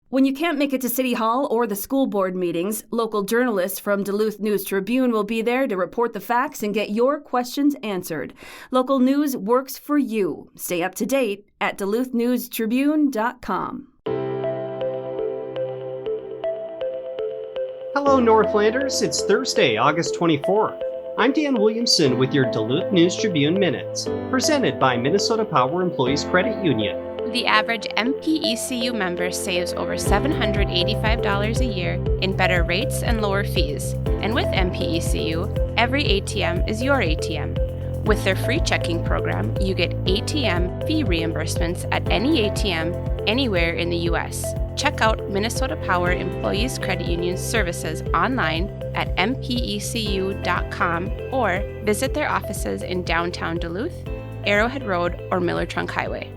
When you can't make it to City Hall or the school board meetings, local journalists from Duluth News Tribune will be there to report the facts and get your questions answered. Local news works for you. Stay up to date at duluthnewstribune.com. Hello, Northlanders. It's Thursday, August 24th. I'm Dan Williamson with your Duluth News Tribune Minutes, presented by Minnesota Power Employees Credit Union. The average MPECU member saves over $785 a year in better rates and lower fees. And with MPECU, every ATM is your ATM. With their free checking program, you get ATM fee reimbursements at any ATM anywhere in the U.S. Check out Minnesota Power Employees Credit Union's services online at mpecu.com or visit their offices in downtown Duluth, Arrowhead Road, or Miller Trunk Highway.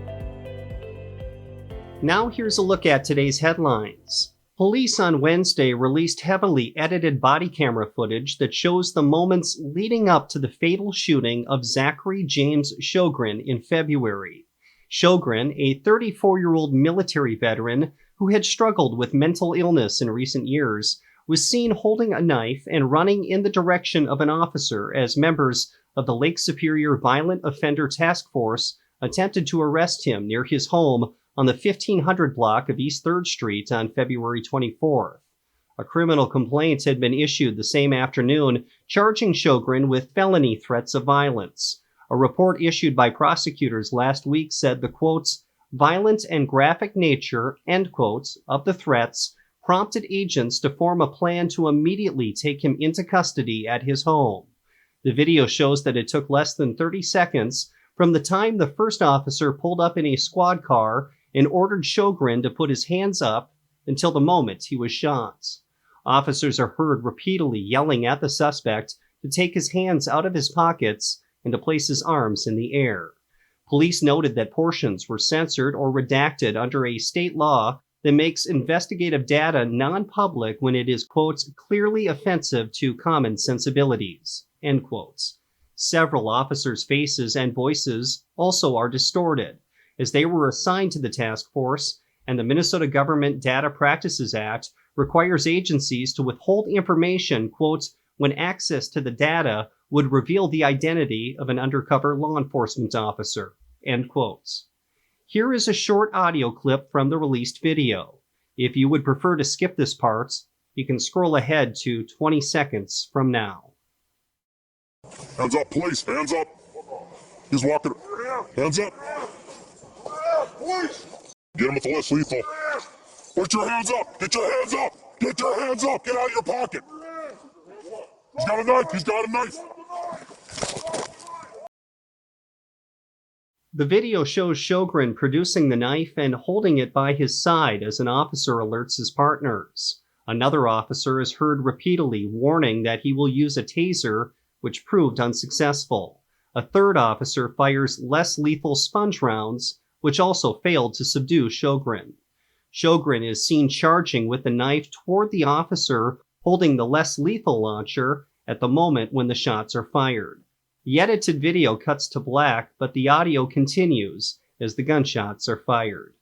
Now here's a look at today's headlines. Police on Wednesday released heavily edited body camera footage that shows the moments leading up to the fatal shooting of Zachary James Sjogren in February. Sjogren, a 34-year-old military veteran who had struggled with mental illness in recent years, was seen holding a knife and running in the direction of an officer as members of the Lake Superior Violent Offender Task Force attempted to arrest him near his home on the 1500 block of East 3rd Street on February 24th. A criminal complaint had been issued the same afternoon, charging Sjogren with felony threats of violence. A report issued by prosecutors last week said the, quotes, violent and graphic nature, end quotes, of the threats prompted agents to form a plan to immediately take him into custody at his home. The video shows that it took less than 30 seconds from the time the first officer pulled up in a squad car and ordered Sjogren to put his hands up until the moment he was shot. Officers are heard repeatedly yelling at the suspect to take his hands out of his pockets and to place his arms in the air. Police noted that portions were censored or redacted under a state law that makes investigative data non-public when it is, quotes, clearly offensive to common sensibilities, end quotes. Several officers' faces and voices also are distorted, as they were assigned to the task force, and the Minnesota Government Data Practices Act requires agencies to withhold information, quotes, when access to the data would reveal the identity of an undercover law enforcement officer, end quotes. Here is a short audio clip from the released video. If you would prefer to skip this part, you can scroll ahead to 20 seconds from now. Hands up, police, hands up. He's walking. Hands up. Get him with the less lethal. Put your hands up. Get your hands up. Get your hands up. Get out of your pocket. He's got a knife. He's got a knife. The video shows Sjogren producing the knife and holding it by his side as an officer alerts his partners. Another officer is heard repeatedly warning that he will use a taser, which proved unsuccessful. A third officer fires less lethal sponge rounds, which also failed to subdue Sjogren. Sjogren is seen charging with the knife toward the officer holding the less lethal launcher at the moment when the shots are fired. The edited video cuts to black, but the audio continues as the gunshots are fired.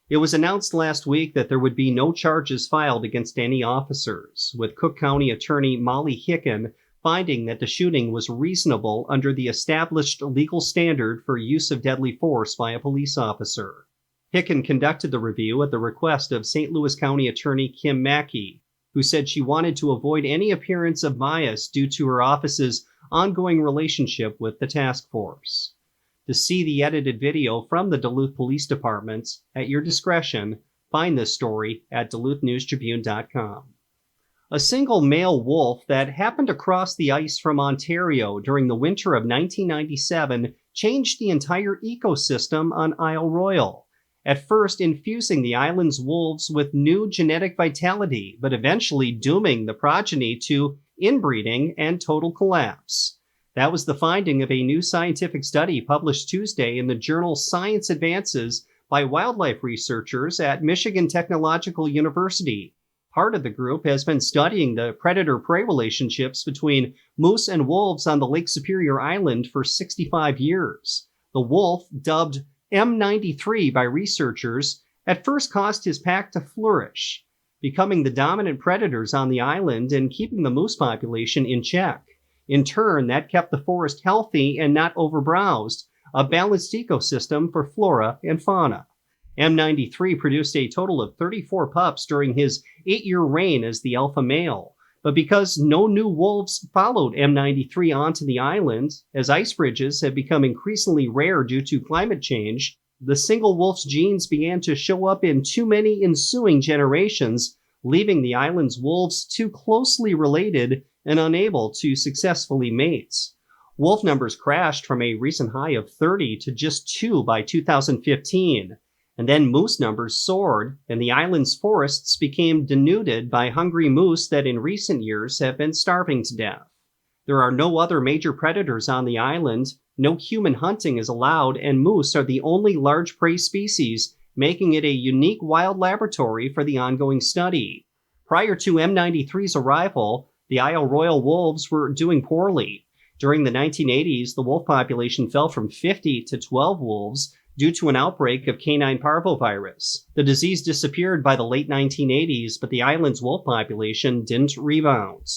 It was announced last week that there would be no charges filed against any officers, with Cook County Attorney Molly Hicken finding that the shooting was reasonable under the established legal standard for use of deadly force by a police officer. Hicken conducted the review at the request of St. Louis County Attorney Kim Mackey, who said she wanted to avoid any appearance of bias due to her office's ongoing relationship with the task force. To see the edited video from the Duluth Police Department, at your discretion, find this story at duluthnewstribune.com. A single male wolf that happened to cross the ice from Ontario during the winter of 1997 changed the entire ecosystem on Isle Royal, at first infusing the island's wolves with new genetic vitality, but eventually dooming the progeny to inbreeding and total collapse. That was the finding of a new scientific study published Tuesday in the journal Science Advances by wildlife researchers at Michigan Technological University. Part of the group has been studying the predator-prey relationships between moose and wolves on the Lake Superior Island for 65 years. The wolf, dubbed M93 by researchers, at first caused his pack to flourish, becoming the dominant predators on the island and keeping the moose population in check. In turn, that kept the forest healthy and not overbrowsed, a balanced ecosystem for flora and fauna. M93 produced a total of 34 pups during his 8-year reign as the alpha male. But because no new wolves followed M93 onto the island, as ice bridges have become increasingly rare due to climate change, the single wolf's genes began to show up in too many ensuing generations, leaving the island's wolves too closely related and unable to successfully mate. Wolf numbers crashed from a recent high of 30 to just 2 by 2015. And then moose numbers soared, and the island's forests became denuded by hungry moose that in recent years have been starving to death. There are no other major predators on the island, no human hunting is allowed, and moose are the only large prey species, making it a unique wild laboratory for the ongoing study. Prior to M93's arrival, the Isle Royale wolves were doing poorly. During the 1980s, the wolf population fell from 50 to 12 wolves, due to an outbreak of canine parvovirus. The disease disappeared by the late 1980s, but the island's wolf population didn't rebound.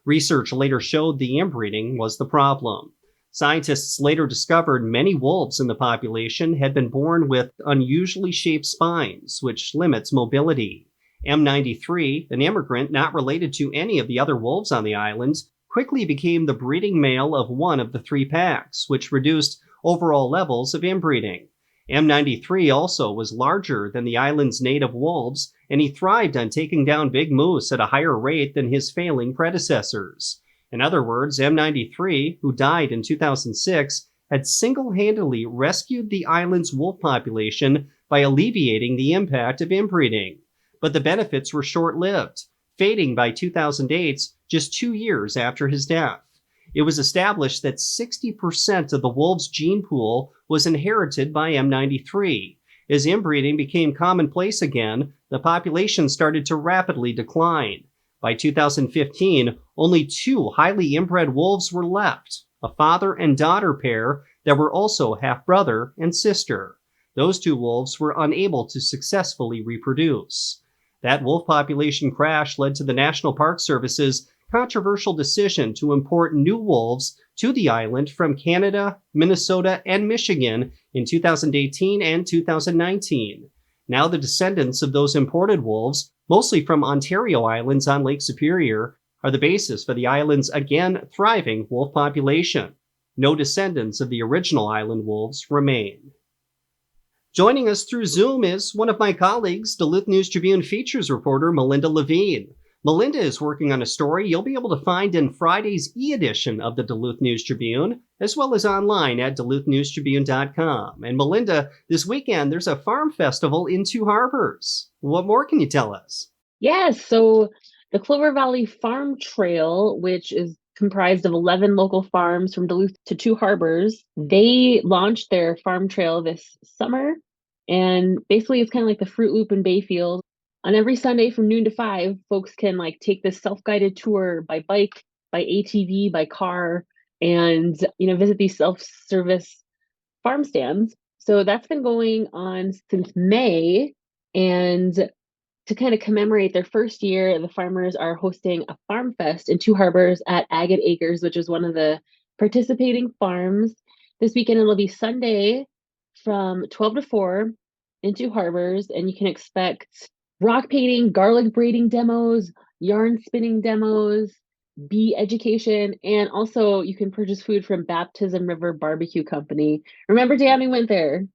Research later showed the inbreeding was the problem. Scientists later discovered many wolves in the population had been born with unusually shaped spines, which limits mobility. M93, an immigrant not related to any of the other wolves on the island, quickly became the breeding male of one of the 3 packs, which reduced overall levels of inbreeding. M93 also was larger than the island's native wolves, and he thrived on taking down big moose at a higher rate than his failing predecessors. In other words, M93, who died in 2006, had single-handedly rescued the island's wolf population by alleviating the impact of inbreeding. But the benefits were short-lived, fading by 2008, just 2 years after his death. It was established that 60% of the wolf's gene pool was inherited by M93. As inbreeding became commonplace again, the population started to rapidly decline. By 2015, only 2 highly inbred wolves were left, a father and daughter pair that were also half-brother and sister. Those 2 wolves were unable to successfully reproduce. That wolf population crash led to the National Park Service's controversial decision to import new wolves to the island from Canada, Minnesota, and Michigan in 2018 and 2019. Now the descendants of those imported wolves, mostly from Ontario Islands on Lake Superior, are the basis for the island's again thriving wolf population. No descendants of the original island wolves remain. Joining us through Zoom is one of my colleagues, Duluth News Tribune features reporter Melinda Levine. Melinda is working on a story you'll be able to find in Friday's e-edition of the Duluth News Tribune, as well as online at duluthnewstribune.com. And Melinda, this weekend there's a farm festival in 2 Harbors. What more can you tell us? Yes, so the Clover Valley Farm Trail, which is comprised of 11 local farms from Duluth to 2 Harbors, they launched their farm trail this summer. And basically it's kind of like the Fruit Loop in Bayfield. On every Sunday from noon to 5, folks can take this self-guided tour by bike, by ATV, by car, and visit these self-service farm stands. So that's been going on since May, and to kind of commemorate their first year, the farmers are hosting a farm fest in 2 Harbors at Agate Acres, which is one of the participating farms. This weekend it'll be Sunday from 12 to 4 in 2 Harbors, and you can expect rock painting, garlic braiding demos, yarn spinning demos, bee education, and also you can purchase food from Baptism River Barbecue Company. Remember, Dan, we went there.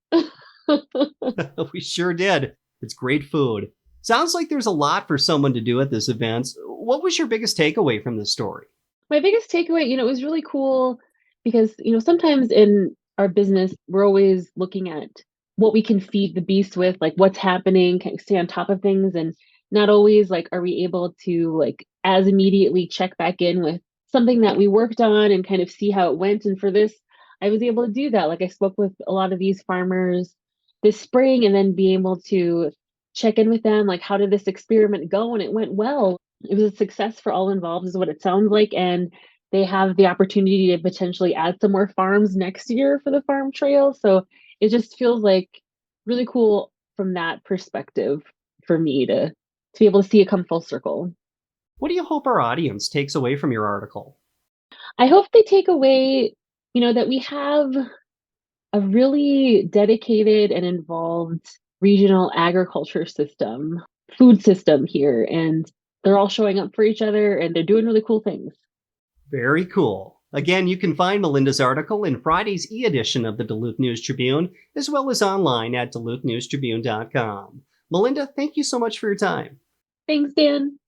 We sure did. It's great food. Sounds like there's a lot for someone to do at this event. What was your biggest takeaway from this story? My biggest takeaway, it was really cool because, sometimes in our business, we're always looking at what we can feed the beast with, what's happening, kind of stay on top of things. And not always are we able to as immediately check back in with something that we worked on and kind of see how it went. And for this, I was able to do that. I spoke with a lot of these farmers this spring and then be able to check in with them. How did this experiment go? And it went well. It was a success for all involved is what it sounds like. And they have the opportunity to potentially add some more farms next year for the farm trail. So it just feels really cool from that perspective for me to be able to see it come full circle. What do you hope our audience takes away from your article? I hope they take away, that we have a really dedicated and involved regional agriculture system, food system here, and they're all showing up for each other and they're doing really cool things. Very cool. Again, you can find Melinda's article in Friday's e-edition of the Duluth News Tribune, as well as online at duluthnewstribune.com. Melinda, thank you so much for your time. Thanks, Dan.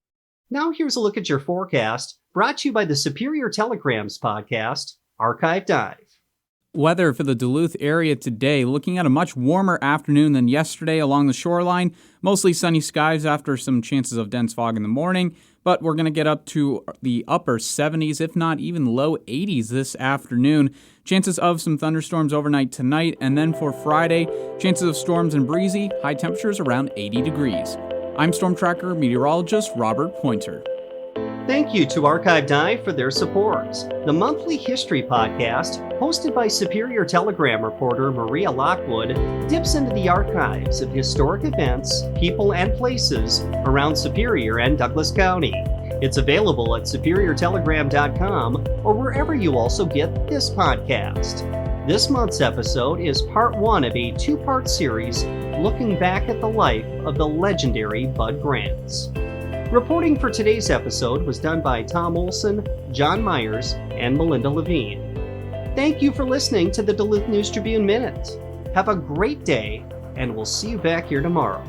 Now here's a look at your forecast, brought to you by the Superior Telegrams podcast, Archive Dive. Weather for the Duluth area today, looking at a much warmer afternoon than yesterday along the shoreline. Mostly sunny skies after some chances of dense fog in the morning, but we're going to get up to the upper 70s, if not even low 80s this afternoon. Chances of some thunderstorms overnight tonight, and then for Friday, chances of storms and breezy, high temperatures around 80 degrees. I'm Storm Tracker meteorologist Robert Pointer. Thank you to Archive Dive for their support. The monthly history podcast, hosted by Superior Telegram reporter Maria Lockwood, dips into the archives of historic events, people, and places around Superior and Douglas County. It's available at superiortelegram.com or wherever you also get this podcast. This month's episode is part one of a two-part series looking back at the life of the legendary Bud Grants. Reporting for today's episode was done by Tom Olson, John Myers, and Melinda Levine. Thank you for listening to the Duluth News Tribune Minute. Have a great day, and we'll see you back here tomorrow.